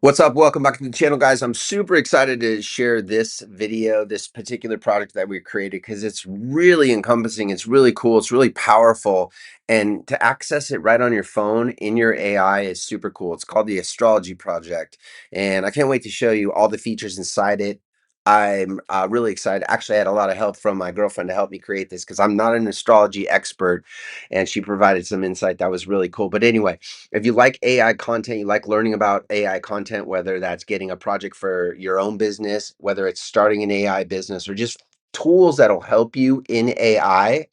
What's up? Welcome back to the channel, guys. I'm super excited to share this video, this particular product that we created, because it's really encompassing. It's really cool. It's really powerful. And to access it right on your phone in your AI is super cool. It's called the Astrology Project. And I can't wait to show you all the features inside it. I'm really excited. Actually, I had a lot of help from my girlfriend to help me create this because I'm not an astrology expert, and she provided some insight that was really cool. But anyway, if you like AI content, you like learning about AI content, whether that's getting a project for your own business, whether it's starting an AI business, or just tools that'll help you in AI,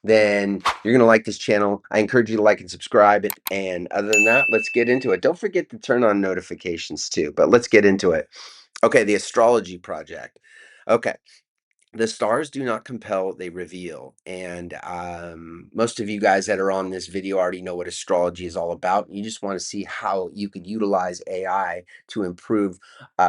then you're going to like this channel. I encourage you to like and subscribe. And other than that, let's get into it. Don't forget to turn on notifications too, but let's get into it. Okay, the Astrology Project. Okay, the stars do not compel, they reveal. And most of you guys that are on this video already know what astrology is all about. You just want to see how you could utilize AI to improve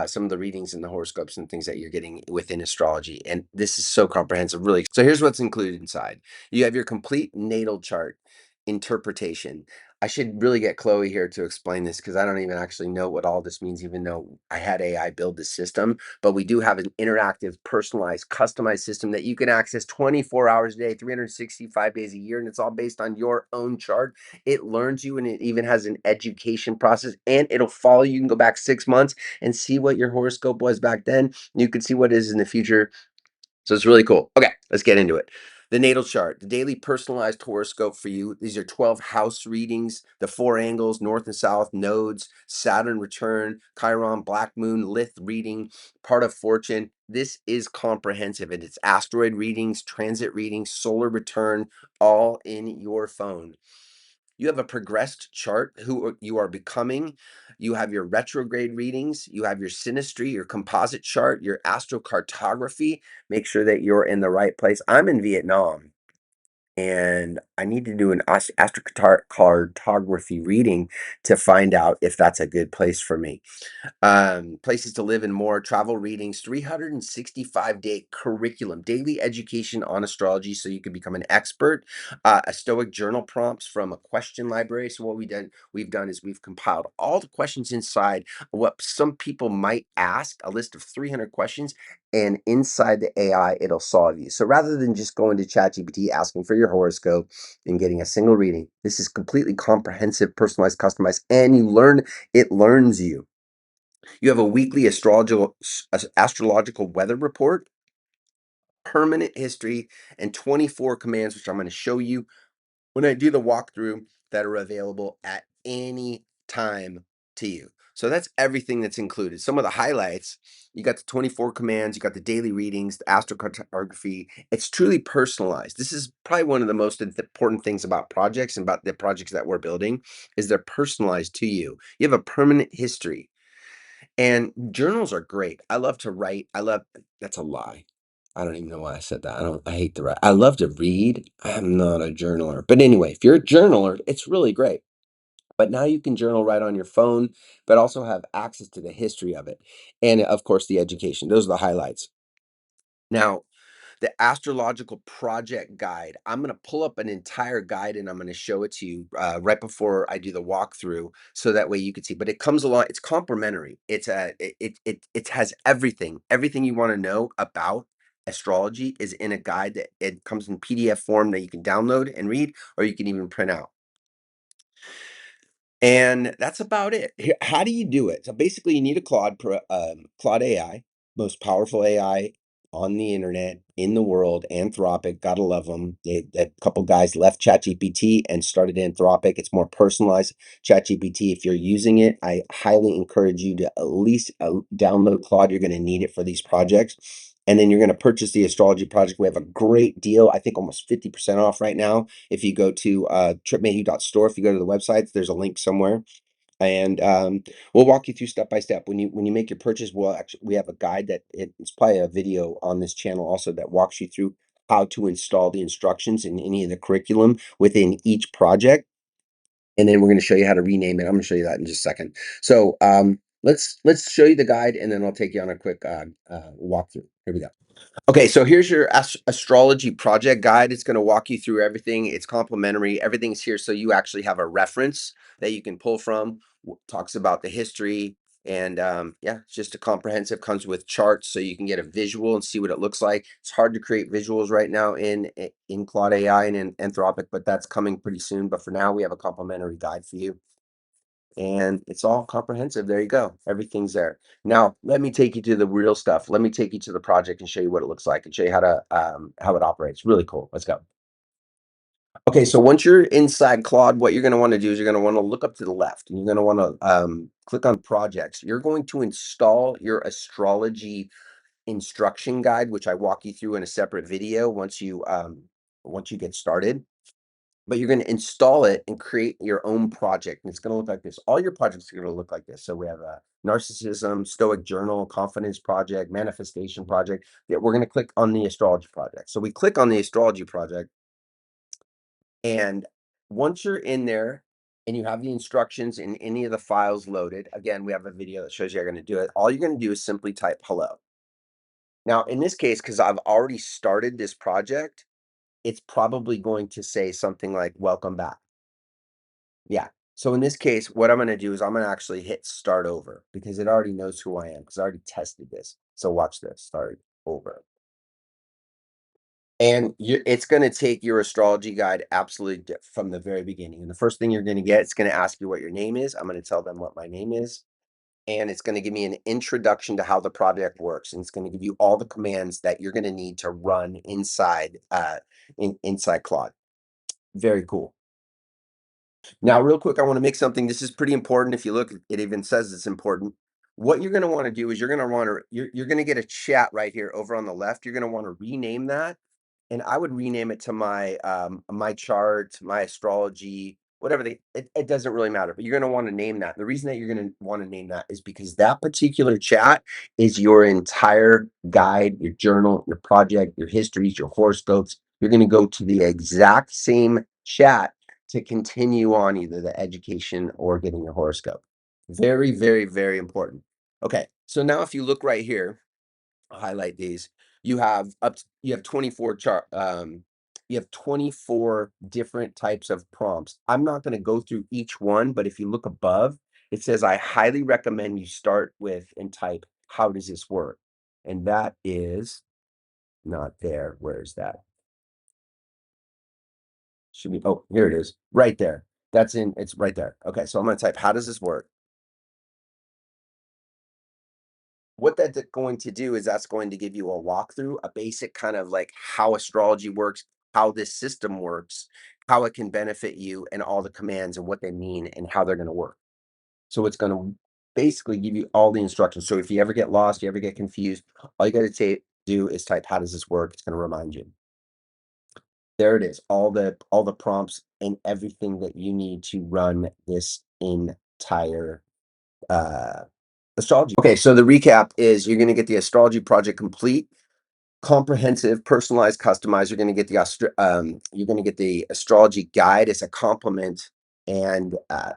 some of the readings and the horoscopes and things that you're getting within astrology. And this is so comprehensive, really. So here's what's included inside. You have your complete natal chart interpretation. I should really get Chloe here to explain this because I don't even actually know what all this means, even though I had AI build the system. But we do have an interactive, personalized, customized system that you can access 24 hours a day, 365 days a year, and it's all based on your own chart. It learns you, and it even has an education process, and it'll follow you. You can go back 6 months and see what your horoscope was back then. You can see what it is in the future. So it's really cool. Okay, let's get into it. The natal chart, the daily personalized horoscope for you. These are 12 house readings, the four angles, north and south, nodes, Saturn return, Chiron, black moon, lith reading, part of fortune. This is comprehensive, and it's asteroid readings, transit readings, solar return, all in your phone. You have a progressed chart, who you are becoming. You have your retrograde readings. You have your synastry, your composite chart, your astrocartography. Make sure that you're in the right place. I'm in Vietnam, and I need to do an astrocartography reading to find out if that's a good place for me. Places to live and more, travel readings, 365-day curriculum, daily education on astrology so you can become an expert, a stoic journal prompts from a question library. So what we've done is we've compiled all the questions inside what some people might ask, a list of 300 questions, and inside the AI, it'll solve you. So rather than just going to ChatGPT, asking for your horoscope and getting a single reading, this is completely comprehensive, personalized, customized, and it learns you. You have a weekly astrological weather report, permanent history, and 24 commands, which I'm going to show you when I do the walkthrough, that are available at any time to you. So that's everything that's included. Some of the highlights, you got the 24 commands, you got the daily readings, the astrocartography. It's truly personalized. This is probably one of the most important things about projects and about the projects that we're building is they're personalized to you. You have a permanent history. And journals are great. I love to write. That's a lie. I don't even know why I said that. I hate to write. I love to read. I'm not a journaler. But anyway, if you're a journaler, it's really great. But now you can journal right on your phone, but also have access to the history of it. And of course, the education. Those are the highlights. Now, the astrological project guide. I'm going to pull up an entire guide and I'm going to show it to you right before I do the walkthrough, so that way you can see. But it comes along. It's complimentary. It has everything you want to know about astrology is in a guide that it comes in PDF form that you can download and read, or you can even print out. And that's about it. How do you do it? So basically, you need a Claude AI, most powerful AI on the internet, in the world. Anthropic, gotta love them. A couple guys left ChatGPT and started Anthropic. It's more personalized. ChatGPT, if you're using it, I highly encourage you to at least download Claude. You're going to need it for these projects. And then you're going to purchase the Astrology Project. We have a great deal, I think almost 50% off right now. If you go to tripmayhew.store, if you go to the website, there's a link somewhere. And we'll walk you through step by step. When you make your purchase, we have a guide it's probably a video on this channel also that walks you through how to install the instructions in any of the curriculum within each project. And then we're going to show you how to rename it. I'm going to show you that in just a second. So let's show you the guide, and then I'll take you on a quick walkthrough. Here we go. Okay, so here's your astrology project guide. It's going to walk you through everything. It's complimentary. Everything's here so you actually have a reference that you can pull from. Talks about the history, And yeah, it's just a comprehensive, comes with charts so you can get a visual and see what it looks like. It's hard to create visuals right now in Claude AI and in Anthropic, but that's coming pretty soon. But for now, we have a complimentary guide for you, and it's all comprehensive. There you go. Everything's there. Now, let me take you to the real stuff. Let me take you to the project and show you what it looks like and show you how it operates. Really cool. Let's go. Okay, so once you're inside Claude, what you're going to want to do is you're going to want to look up to the left, and you're going to want to click on projects. You're going to install your astrology instruction guide, which I walk you through in a separate video once you get started. But you're going to install it and create your own project. And it's going to look like this. All your projects are going to look like this. So we have a narcissism, stoic journal, confidence project, manifestation project. Yeah, we're going to click on the astrology project. So we click on the astrology project, and once you're in there and you have the instructions in any of the files loaded, again, we have a video that shows you how you're going to do it. All you're going to do is simply type hello. Now, in this case, because I've already started this project, it's probably going to say something like welcome back. Yeah. So in this case, what I'm going to do is I'm going to actually hit start over because it already knows who I am because I already tested this. So watch this, start over. And it's going to take your astrology guide absolutely from the very beginning. And the first thing you're going to get, it's going to ask you what your name is. I'm going to tell them what my name is. And it's going to give me an introduction to how the project works. And it's going to give you all the commands that you're going to need to run inside inside Claude. Very cool. Now, real quick, I want to make something. This is pretty important. If you look, it even says it's important. What you're going to want to do is you're going to get a chat right here over on the left. You're going to want to rename that, and I would rename it to my chart, my astrology, whatever it doesn't really matter, but you're going to want to name that. The reason that you're going to want to name that is because that particular chat is your entire guide, your journal, your project, your histories, your horoscopes. You're going to go to the exact same chat to continue on either the education or getting your horoscope. Very, very, very important. Okay, so now if you look right here, I'll highlight these. You have 24 chart you have 24 different types of prompts. I'm not going to go through each one, but if you look above, it says I highly recommend you start with and type how does this work? And that is not there. Where is that? Should be, oh, here it is. Right there. It's right there. Okay, so I'm going to type how does this work? What that's going to do is that's going to give you a walkthrough, a basic kind of like how astrology works, how this system works, how it can benefit you, and all the commands and what they mean and how they're going to work. So it's going to basically give you all the instructions. So if you ever get lost, you ever get confused, all you got to do is type how does this work? It's going to remind you. There it is. All the prompts and everything that you need to run this entire uh astrology. Okay, so the recap is you're going to get the astrology project complete, comprehensive, personalized, customized. You're going to get you're going to get the astrology guide as a complement, and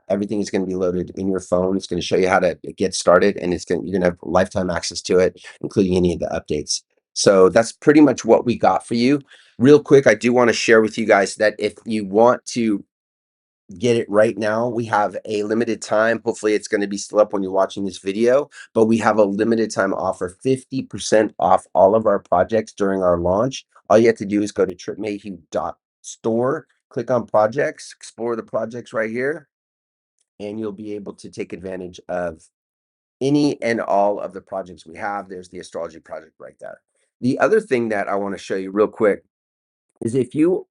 everything is going to be loaded in your phone. It's going to show you how to get started, and you're going to have lifetime access to it, including any of the updates. So that's pretty much what we got for you. Real quick, I do want to share with you guys that if you want to get it right now, we have a limited time. Hopefully it's going to be still up when you're watching this video, but we have a limited time offer, 50% off all of our projects during our launch. All you have to do is go to tripmayhew.store, click on projects, explore the projects right here, and you'll be able to take advantage of any and all of the projects we have. There's the astrology project right there. The other thing that I want to show you real quick is if you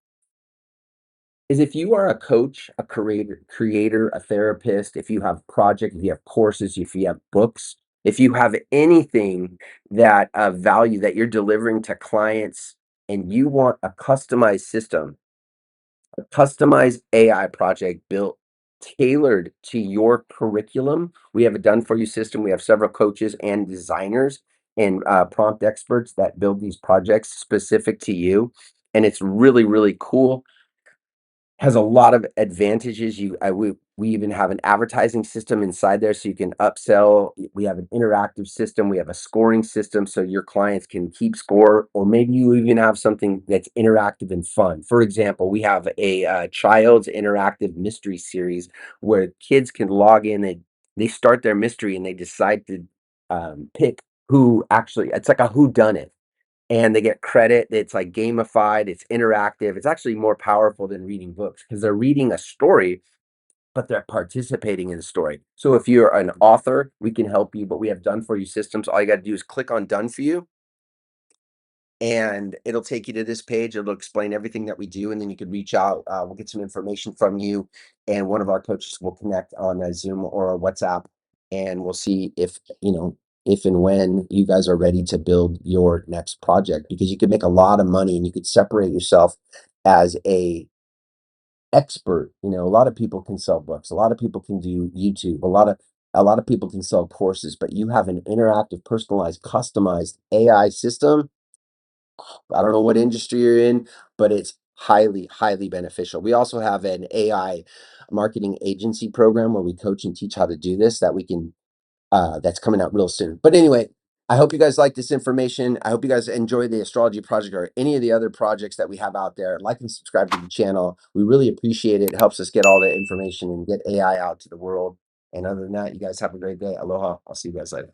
are a coach, a creator, a therapist, if you have projects, if you have courses, if you have books, if you have anything that of value that you're delivering to clients and you want a customized system, a customized AI project built tailored to your curriculum, we have a done for you system. We have several coaches and designers and prompt experts that build these projects specific to you. And it's really, really cool, has a lot of advantages. We even have an advertising system inside there so you can upsell. We have an interactive system. We have a scoring system so your clients can keep score, or maybe you even have something that's interactive and fun. For example, we have a child's interactive mystery series where kids can log in and they start their mystery and they decide to pick who actually, it's like a who done it, and they get credit. It's like gamified, it's interactive. It's actually more powerful than reading books because they're reading a story, but they're participating in the story. So if you're an author, we can help you, but we have done for you systems. All you got to do is click on done for you, and it'll take you to this page. It'll explain everything that we do, and then you can reach out. We'll get some information from you, and one of our coaches will connect on a Zoom or a WhatsApp, and we'll see if, if and when you guys are ready to build your next project, because you could make a lot of money and you could separate yourself as a expert. A lot of people can sell books, a lot of people can do YouTube, a lot of people can sell courses, but you have an interactive, personalized, customized AI system. I don't know what industry you're in, but it's highly, highly beneficial. We also have an AI marketing agency program where we coach and teach how to do this, that's coming out real soon. But anyway, I hope you guys like this information. I hope you guys enjoy the Astrology Project or any of the other projects that we have out there. Like and subscribe to the channel. We really appreciate it. It helps us get all the information and get AI out to the world. And other than that, you guys have a great day. Aloha. I'll see you guys later.